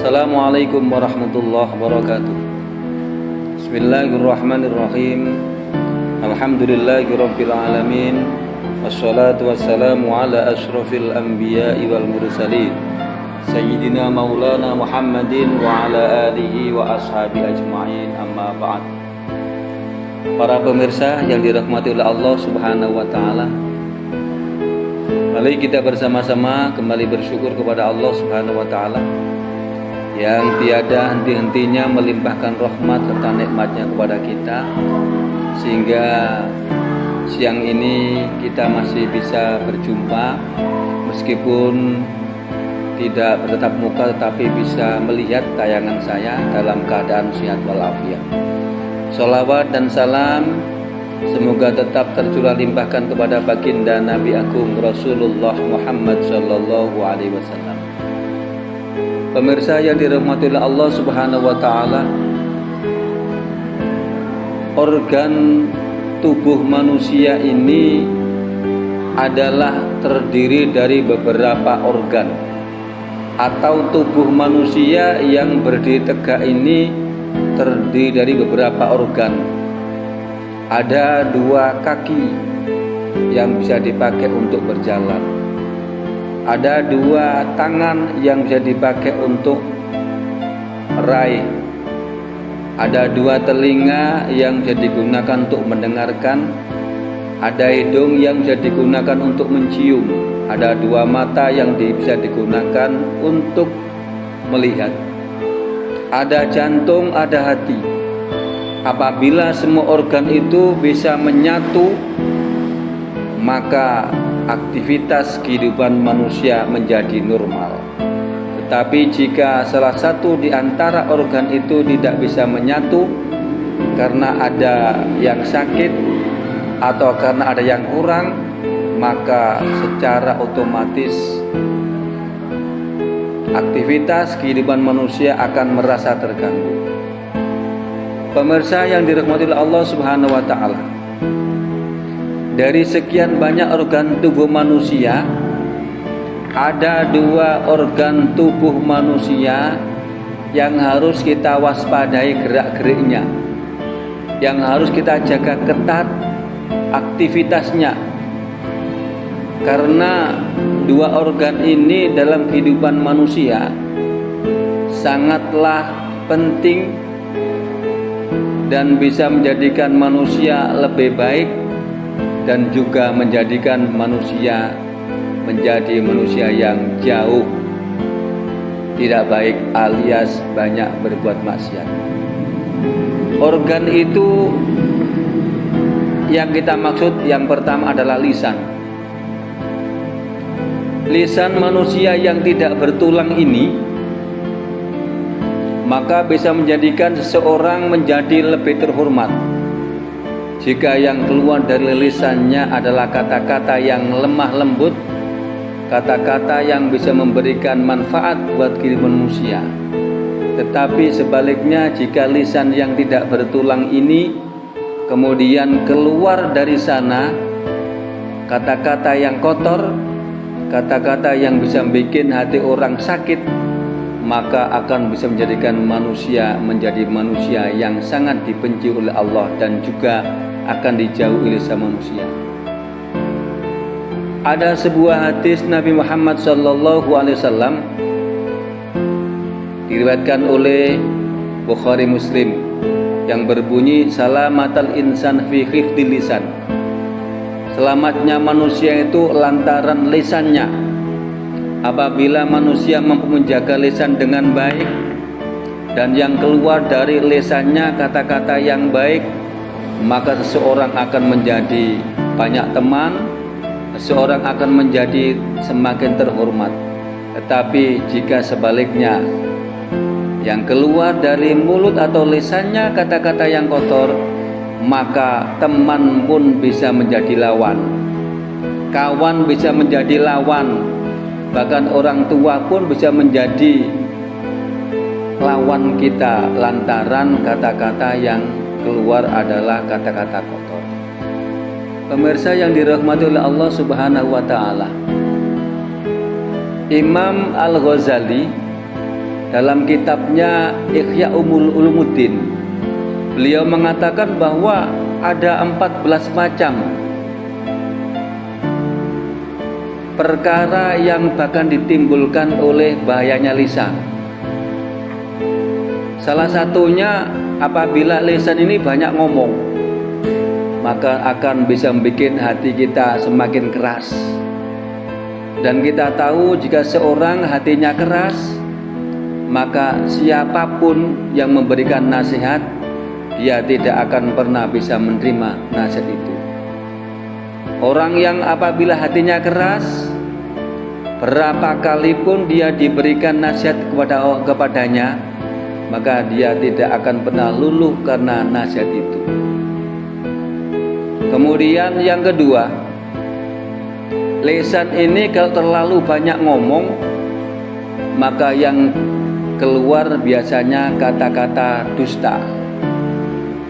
Assalamualaikum warahmatullahi wabarakatuh. Bismillahirrahmanirrahim. Alhamdulillahirabbil alamin. Wassalatu wassalamu ala asyrafil anbiya'i wal mursalin Sayyidina Maulana Muhammadin wa ala alihi wa ashabi ajma'in, amma ba'd. Para pemirsa yang dirahmati oleh Allah Subhanahu wa taala, mari kita bersama-sama kembali bersyukur kepada Allah Subhanahu wa taala yang tiada henti-hentinya melimpahkan rahmat serta nikmatnya kepada kita, sehingga siang ini kita masih bisa berjumpa meskipun tidak bertatap muka, tetapi bisa melihat tayangan saya dalam keadaan sehat walafiat. Sholawat dan salam semoga tetap tercurah limpahkan kepada baginda Nabi Agung Rasulullah Muhammad sallallahu alaihi wasallam. Pemirsa yang dirahmati oleh Allah Subhanahu wa taala, organ tubuh manusia ini adalah terdiri dari beberapa organ, atau tubuh manusia yang berdiri tegak ini terdiri dari beberapa organ. Ada dua kaki yang bisa dipakai untuk berjalan. Ada dua tangan yang bisa dipakai untuk meraih. Ada dua telinga yang bisa digunakan untuk mendengarkan. Ada hidung yang bisa digunakan untuk mencium. Ada dua mata yang bisa digunakan untuk melihat. Ada jantung, ada hati. Apabila semua organ itu bisa menyatu, maka aktivitas kehidupan manusia menjadi normal. Tetapi jika salah satu di antara organ itu tidak bisa menyatu karena ada yang sakit atau karena ada yang kurang, maka secara otomatis aktivitas kehidupan manusia akan merasa terganggu. Pemirsa yang dirahmati oleh Allah Subhanahu wa taala, dari sekian banyak organ tubuh manusia, ada dua organ tubuh manusia yang harus kita waspadai gerak-geriknya, yang harus kita jaga ketat aktivitasnya. Karena dua organ ini dalam kehidupan manusia sangatlah penting dan bisa menjadikan manusia lebih baik dan juga menjadikan manusia menjadi manusia yang jauh tidak baik alias banyak berbuat maksiat. Organ itu yang kita maksud yang pertama adalah lisan. Lisan manusia yang tidak bertulang ini maka bisa menjadikan seseorang menjadi lebih terhormat jika yang keluar dari lisannya adalah kata-kata yang lemah lembut, kata-kata yang bisa memberikan manfaat buat kehidupan manusia. Tetapi sebaliknya, jika lisan yang tidak bertulang ini kemudian keluar dari sana kata-kata yang kotor, kata-kata yang bisa bikin hati orang sakit, maka akan bisa menjadikan manusia menjadi manusia yang sangat dibenci oleh Allah dan juga akan dijauhi oleh manusia. Ada sebuah hadis Nabi Muhammad sallallahu alaihi wasallam diriwayatkan oleh Bukhari Muslim yang berbunyi, salamatal insan fi hifdil lisan. Selamatnya manusia itu lantaran lisannya. Apabila manusia mampu menjaga lisan dengan baik dan yang keluar dari lisannya kata-kata yang baik, maka seseorang akan menjadi banyak teman, seseorang akan menjadi semakin terhormat. Tetapi jika sebaliknya, yang keluar dari mulut atau lisannya kata-kata yang kotor, maka teman pun bisa menjadi lawan, kawan bisa menjadi lawan, bahkan orang tua pun bisa menjadi lawan kita lantaran kata-kata yang keluar adalah kata-kata kotor. Pemirsa yang dirahmati oleh Allah Subhanahu wa taala, Imam Al-Ghazali dalam kitabnya Ihya Ulumuddin, beliau mengatakan bahwa ada 14 macam perkara yang bahkan ditimbulkan oleh bahayanya lisan. Salah satunya apabila lisan ini banyak ngomong, maka akan bisa membuat hati kita semakin keras. Dan kita tahu jika seorang hatinya keras, maka siapapun yang memberikan nasihat, dia tidak akan pernah bisa menerima nasihat itu. Orang yang apabila hatinya keras, berapa kali pun dia diberikan nasihat kepadanya, maka dia tidak akan pernah luluh karena nasihat itu. Kemudian yang kedua, lisan ini kalau terlalu banyak ngomong, maka yang keluar biasanya kata-kata dusta,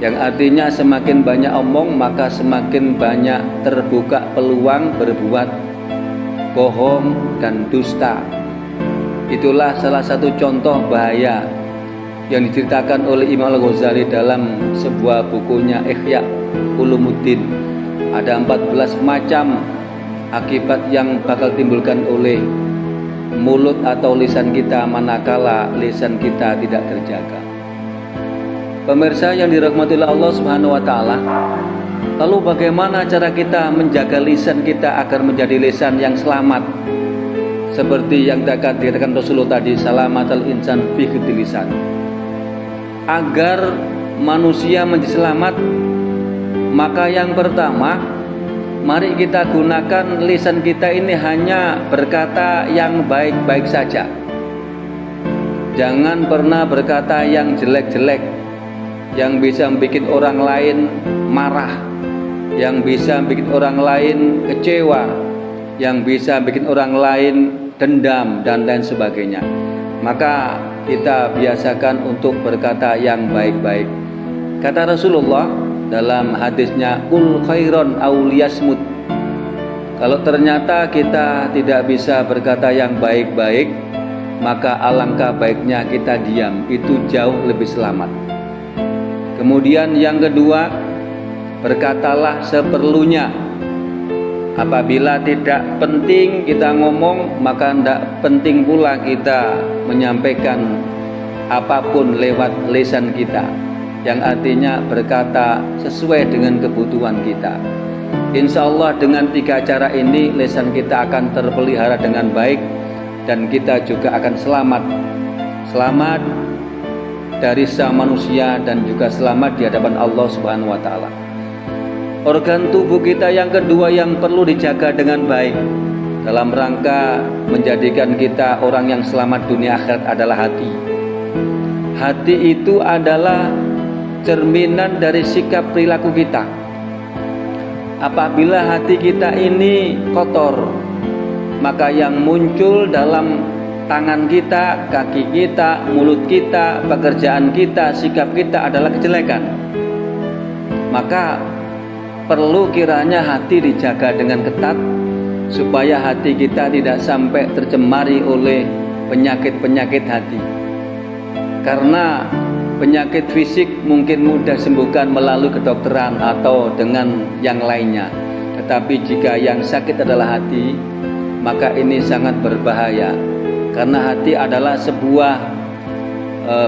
yang artinya semakin banyak omong maka semakin banyak terbuka peluang berbuat bohong dan dusta. Itulah salah satu contoh bahaya yang diceritakan oleh Imam Al-Ghazali dalam sebuah bukunya Ihya Ulumuddin. Ada 14 macam akibat yang bakal timbulkan oleh mulut atau lisan kita manakala lisan kita tidak terjaga. Pemirsa yang dirahmati Allah Subhanahu wa taala, lalu bagaimana cara kita menjaga lisan kita agar menjadi lisan yang selamat? Seperti yang dikatakan Rasulullah tadi, salamatal insan fi lisan. Agar manusia menjadi selamat, maka yang pertama, mari kita gunakan lisan kita ini hanya berkata yang baik-baik saja. Jangan pernah berkata yang jelek-jelek, yang bisa membuat orang lain marah, yang bisa membuat orang lain kecewa, yang bisa membuat orang lain dendam dan lain sebagainya. Maka kita biasakan untuk berkata yang baik-baik. Kata Rasulullah dalam hadisnya, ul khairon auliyasmut. Kalau ternyata kita tidak bisa berkata yang baik-baik, maka alangkah baiknya kita diam, itu jauh lebih selamat. Kemudian yang kedua, berkatalah seperlunya. Apabila tidak penting kita ngomong, maka tidak penting pula kita menyampaikan apapun lewat lisan kita, yang artinya berkata sesuai dengan kebutuhan kita. Insya Allah dengan 3 cara ini lisan kita akan terpelihara dengan baik, dan kita juga akan selamat dari sama manusia dan juga selamat di hadapan Allah Subhanahu wa taala. Organ tubuh kita yang kedua yang perlu dijaga dengan baik dalam rangka menjadikan kita orang yang selamat dunia akhirat adalah hati. Hati itu adalah cerminan dari sikap perilaku kita. Apabila hati kita ini kotor, maka yang muncul dalam tangan kita, kaki kita, mulut kita, pekerjaan kita, sikap kita adalah kejelekan. Maka perlu kiranya hati dijaga dengan ketat, supaya hati kita tidak sampai tercemari oleh penyakit-penyakit hati. Karena penyakit fisik mungkin mudah sembuhkan melalui kedokteran atau dengan yang lainnya, tetapi jika yang sakit adalah hati, maka ini sangat berbahaya. Karena hati adalah sebuah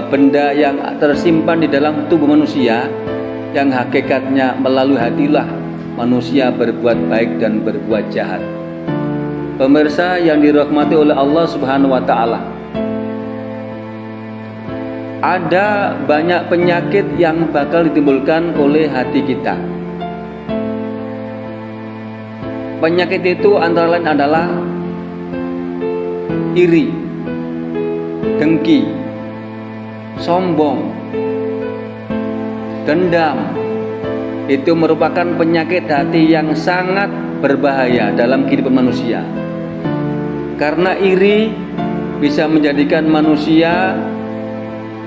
benda yang tersimpan di dalam tubuh manusia, yang hakikatnya melalui hatilah manusia berbuat baik dan berbuat jahat. Pemirsa yang dirahmati oleh Allah Subhanahu wa taala, ada banyak penyakit yang bakal ditimbulkan oleh hati kita. Penyakit itu antara lain adalah iri, dengki, sombong, dendam. Itu merupakan penyakit hati yang sangat berbahaya dalam kehidupan manusia. Karena iri bisa menjadikan manusia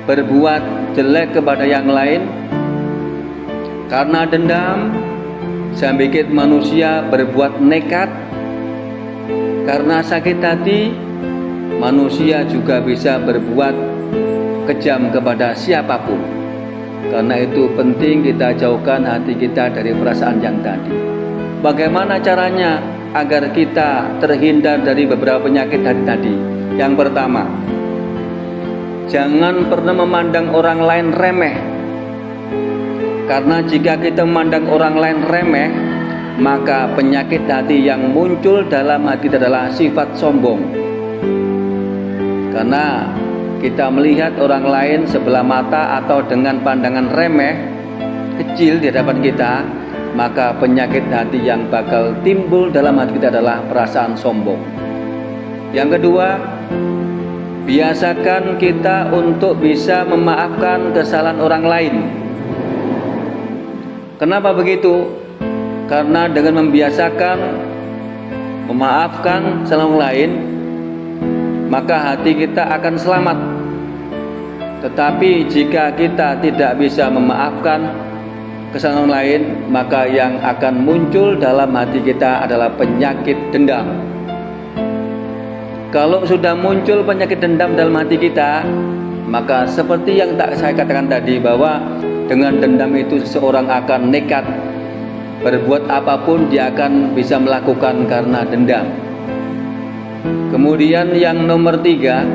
berbuat jelek kepada yang lain. Karena dendam bisa bikin manusia berbuat nekat. Karena sakit hati manusia juga bisa berbuat kejam kepada siapapun. Karena itu penting kita jauhkan hati kita dari perasaan yang tadi. Bagaimana caranya agar kita terhindar dari beberapa penyakit hati tadi? Yang pertama, jangan pernah memandang orang lain remeh. Karena jika kita memandang orang lain remeh, maka penyakit hati yang muncul dalam hati adalah sifat sombong. Karena kita melihat orang lain sebelah mata atau dengan pandangan remeh, kecil di hadapan kita, maka penyakit hati yang bakal timbul dalam hati kita adalah perasaan sombong. Yang kedua, biasakan kita untuk bisa memaafkan kesalahan orang lain. Kenapa begitu? Karena dengan membiasakan memaafkan kesalahan orang lain, maka hati kita akan selamat. Tetapi jika kita tidak bisa memaafkan kesalahan orang lain, maka yang akan muncul dalam hati kita adalah penyakit dendam. Kalau sudah muncul penyakit dendam dalam hati kita, maka seperti yang saya katakan tadi, bahwa dengan dendam itu seseorang akan nekat berbuat apapun, dia akan bisa melakukan karena dendam. Kemudian yang nomor 3,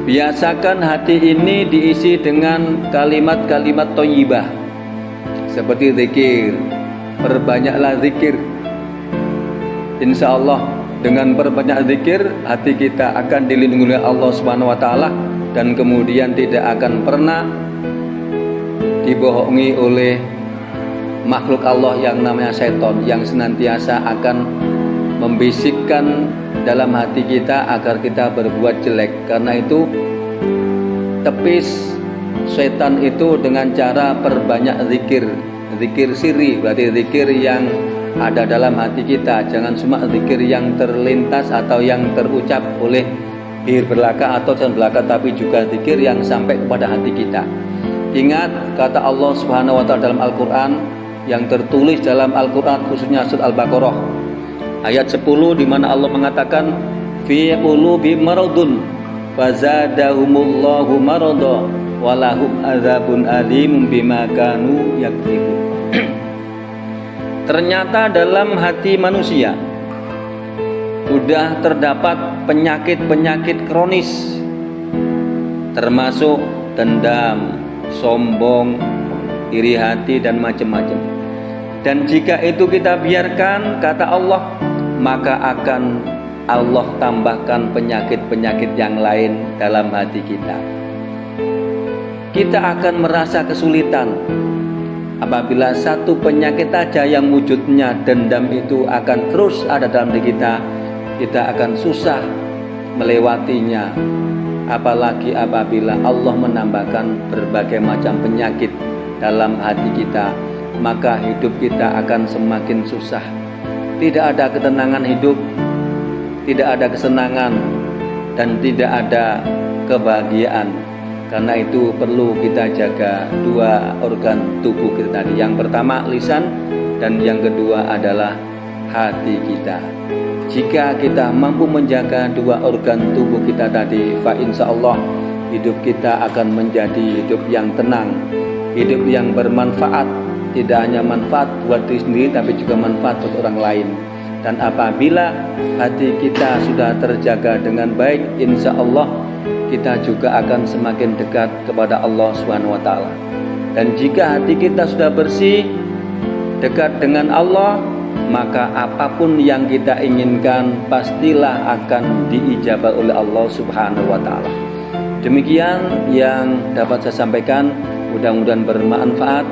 biasakan hati ini diisi dengan kalimat-kalimat thayyibah seperti zikir. Perbanyaklah zikir. Insya Allah dengan perbanyak zikir, hati kita akan dilindungi oleh Allah Subhanahu wa Ta'ala, dan kemudian tidak akan pernah dibohongi oleh makhluk Allah yang namanya setan, yang senantiasa akan membisikkan dalam hati kita agar kita berbuat jelek. Karena itu tepis setan itu dengan cara perbanyak zikir. Zikir sirri berarti zikir yang ada dalam hati kita. Jangan cuma zikir yang terlintas atau yang terucap oleh bibir belaka atau lisan belaka, tapi juga zikir yang sampai kepada hati kita. Ingat kata Allah Subhanahu wa Ta'ala dalam Al-Qur'an, yang tertulis dalam Al-Qur'an khususnya surat Al-Baqarah ayat 10, di mana Allah mengatakan fi qulubihim maradun fazadahumullahu marada walahum adzabun alim bima kanu yakdzibun. Ternyata dalam hati manusia sudah terdapat penyakit-penyakit kronis, termasuk dendam, sombong, iri hati, dan macam-macam. Dan jika itu kita biarkan, kata Allah, maka akan Allah tambahkan penyakit-penyakit yang lain dalam hati kita. Kita akan merasa kesulitan apabila satu penyakit saja yang wujudnya dendam itu akan terus ada dalam diri kita. Kita akan susah melewatinya, apalagi apabila Allah menambahkan berbagai macam penyakit dalam hati kita, maka hidup kita akan semakin susah. Tidak ada ketenangan hidup, tidak ada kesenangan, dan tidak ada kebahagiaan. Karena itu perlu kita jaga dua organ tubuh kita tadi. Yang pertama lisan, dan yang kedua adalah hati kita. Jika kita mampu menjaga dua organ tubuh kita tadi, fa insya Allah hidup kita akan menjadi hidup yang tenang, hidup yang bermanfaat. Tidak hanya manfaat buat diri sendiri, tapi juga manfaat buat orang lain. Dan apabila hati kita sudah terjaga dengan baik, insya Allah kita juga akan semakin dekat kepada Allah Subhanahu wa Ta'ala. Dan jika hati kita sudah bersih, dekat dengan Allah, maka apapun yang kita inginkan pastilah akan diijabah oleh Allah Subhanahu wa Ta'ala. Demikian yang dapat saya sampaikan, mudah-mudahan bermanfaat.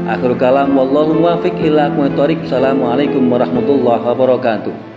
Akhirul kalam, wallahu muwaffiq ila aqwamit thoriq. Assalamualaikum warahmatullahi wabarakatuh.